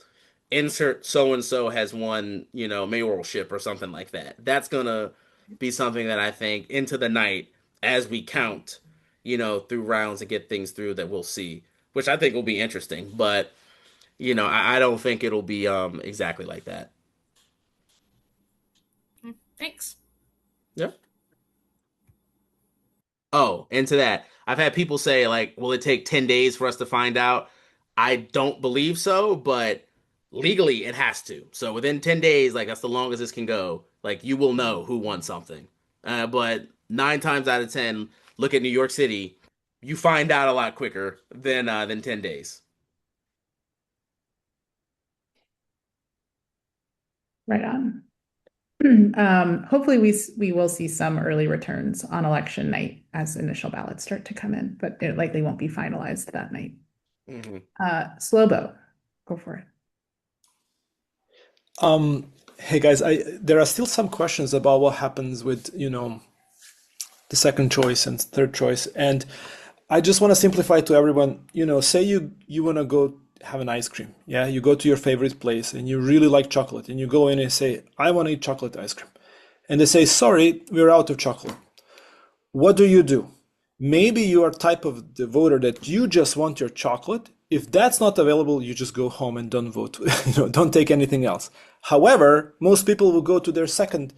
Insert so and so has won, mayoralship or something like that. That's gonna be something that I think into the night as we count, through rounds and get things through that we'll see, which I think will be interesting. But I don't think it'll be exactly like that. Thanks. Yeah. Oh, into that, I've had people say like, will it take 10 days for us to find out? I don't believe so, but legally it has to. So within 10 days, like that's the longest this can go. Like you will know who won something. But 9 times out of 10, look at New York City, you find out a lot quicker than 10 days. Right on. Hopefully we will see some early returns on election night as initial ballots start to come in, but it likely won't be finalized that night. Mm-hmm. Slobo, go for it. Hey guys, there are still some questions about what happens with, the second choice and third choice. And I just want to simplify to everyone, say you want to go have an ice cream. Yeah, you go to your favorite place and you really like chocolate and you go in and say, I want to eat chocolate ice cream. And they say, sorry, we're out of chocolate. What do? Maybe you are type of the voter that you just want your chocolate. If that's not available, you just go home and don't vote. Don't take anything else. However, most people will go to their second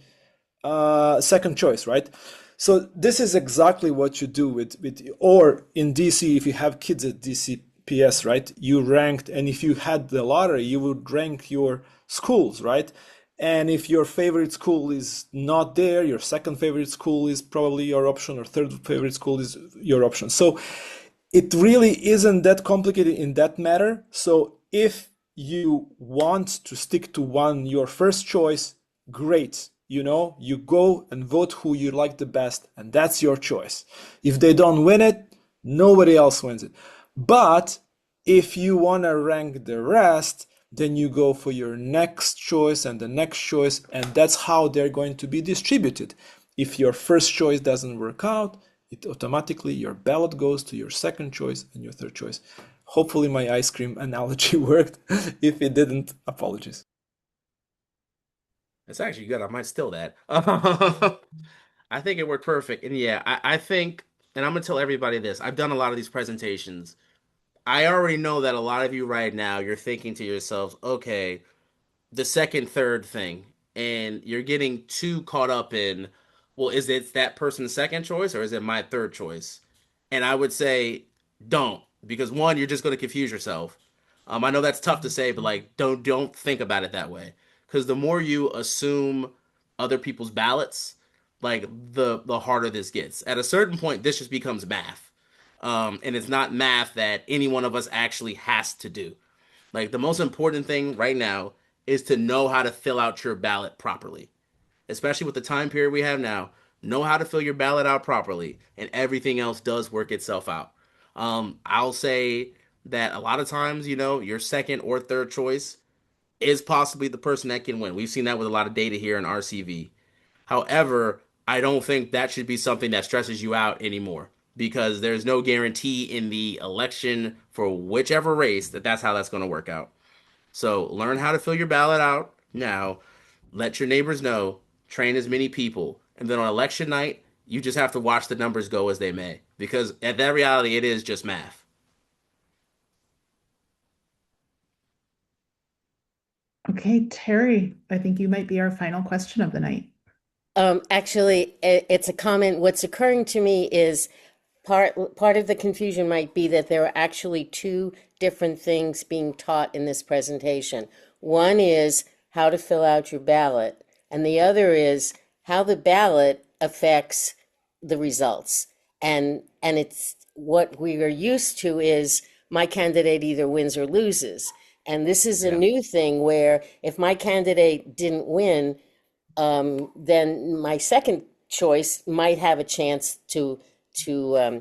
choice, right? So this is exactly what you do with or in DC, if you have kids at DCPS, right? You ranked, and if you had the lottery, you would rank your schools, right? And if your favorite school is not there, your second favorite school is probably your option, or third favorite school is your option. So it really isn't that complicated in that matter. So if you want to stick to your first choice, great. You go and vote who you like the best, and that's your choice. If they don't win it, nobody else wins it. But if you want to rank the rest, then you go for your next choice and the next choice, and that's how they're going to be distributed. If your first choice doesn't work out, it automatically, your ballot goes to your second choice and your third choice. Hopefully my ice cream analogy worked. If it didn't, apologies. That's actually good. I might steal that. I think it worked perfect. And yeah, I think, and I'm going to tell everybody this, I've done a lot of these presentations. I already know that a lot of you right now, you're thinking to yourselves, okay, the second, third thing, and you're getting too caught up in, well, is it that person's second choice or is it my third choice? And I would say, don't, because one, you're just going to confuse yourself. I know that's tough to say, but like, don't think about it that way, because the more you assume other people's ballots, like the harder this gets. At a certain point, this just becomes math, and it's not math that any one of us actually has to do. Like the most important thing right now is to know how to fill out your ballot properly, especially with the time period we have now. Know how to fill your ballot out properly, and everything else does work itself out. I'll say that a lot of times, your second or third choice is possibly the person that can win. We've seen that with a lot of data here in RCV. However, I don't think that should be something that stresses you out anymore, because there's no guarantee in the election for whichever race that's how that's going to work out. So learn how to fill your ballot out now. Let your neighbors know. Train as many people. And then on election night, you just have to watch the numbers go as they may. Because at that reality, it is just math. Okay, Terry, I think you might be our final question of the night. Actually, it's a comment. What's occurring to me is part of the confusion might be that there are actually two different things being taught in this presentation. One is how to fill out your ballot, and the other is how the ballot affects the results. And it's what we are used to is my candidate either wins or loses. And this is a new thing where if my candidate didn't win, then my second choice might have a chance to show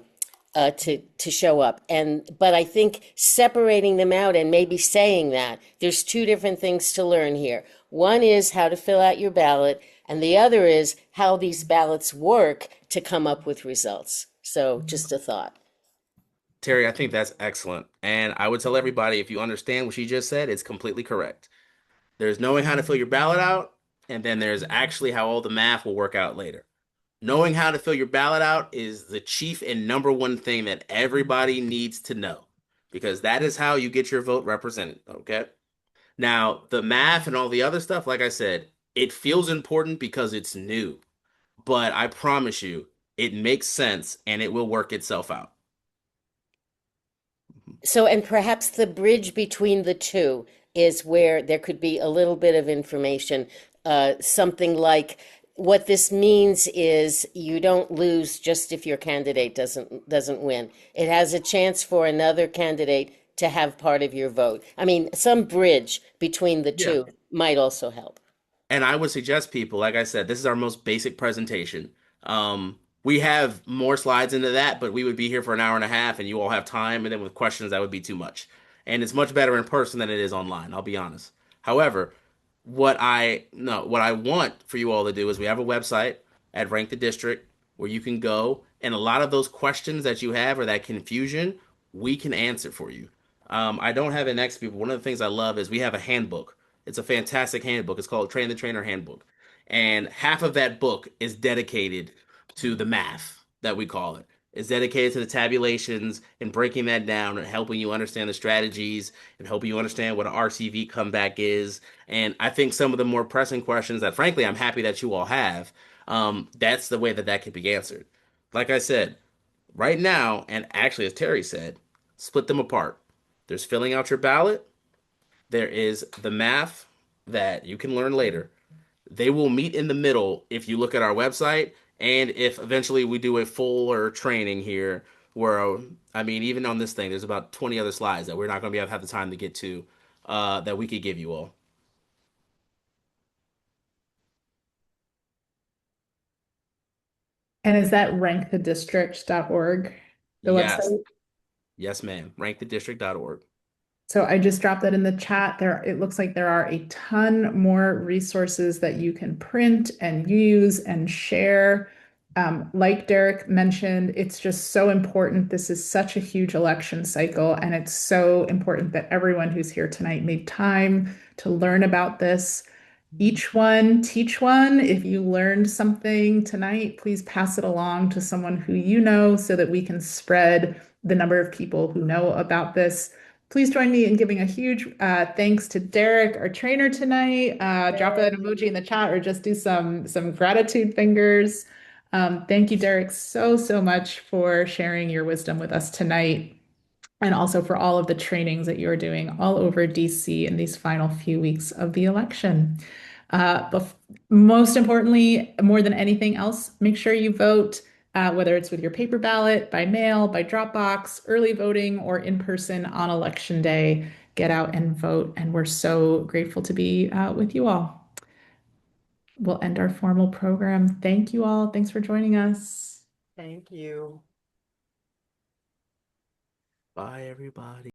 up. But I think separating them out and maybe saying that there's two different things to learn here. One is how to fill out your ballot, and the other is how these ballots work to come up with results. So just a thought. Terry, I think that's excellent. And I would tell everybody, if you understand what she just said, it's completely correct. There's knowing how to fill your ballot out, and then there's actually how all the math will work out later. Knowing how to fill your ballot out is the chief and number one thing that everybody needs to know, because that is how you get your vote represented, okay? Now, the math and all the other stuff, like I said, it feels important because it's new, but I promise you, it makes sense and it will work itself out. So, and perhaps the bridge between the two is where there could be a little bit of information, something like what this means is you don't lose just if your candidate doesn't win. It has a chance for another candidate to have part of your vote. I mean, some bridge between the two might also help. And I would suggest people, like I said, this is our most basic presentation. We have more slides into that, but we would be here for an hour and a half and you all have time. And then with questions, that would be too much. And it's much better in person than it is online, I'll be honest. However, what I want for you all to do is we have a website at Rank the District where you can go, and a lot of those questions that you have or that confusion, we can answer for you. I don't have it next to me, but one of the things I love is we have a handbook. It's a fantastic handbook. It's called Train the Trainer Handbook. And half of that book is dedicated to the math that we call it. It's dedicated to the tabulations and breaking that down and helping you understand the strategies and helping you understand what an RCV comeback is. And I think some of the more pressing questions that, frankly, I'm happy that you all have, that's the way that that can be answered. Like I said, right now, and actually, as Terry said, split them apart. There's filling out your ballot. There is the math that you can learn later. They will meet in the middle if you look at our website, and if eventually we do a fuller training here where, I mean, even on this thing, there's about 20 other slides that we're not going to be able to have the time to get to that we could give you all. And is that rankthedistrict.org, the Yes. website? Yes, ma'am. Rankthedistrict.org. So I just dropped that in the chat there. It looks like there are a ton more resources that you can print and use and share. Like Derek mentioned, it's just so important. This is such a huge election cycle, and it's so important that everyone who's here tonight made time to learn about this. Each one, teach one. If you learned something tonight, please pass it along to someone who you know so that we can spread the number of people who know about this. Please join me in giving a huge thanks to Derek, our trainer tonight. Drop an emoji in the chat or just do some gratitude fingers. Thank you, Derek, so much for sharing your wisdom with us tonight, and also for all of the trainings that you're doing all over DC in these final few weeks of the election. But most importantly, more than anything else, make sure you vote. Whether it's with your paper ballot, by mail, by Dropbox, early voting, or in person on election day, get out and vote. And we're so grateful to be with you all. We'll end our formal program. Thank you all. Thanks for joining us. Thank you. Bye, everybody.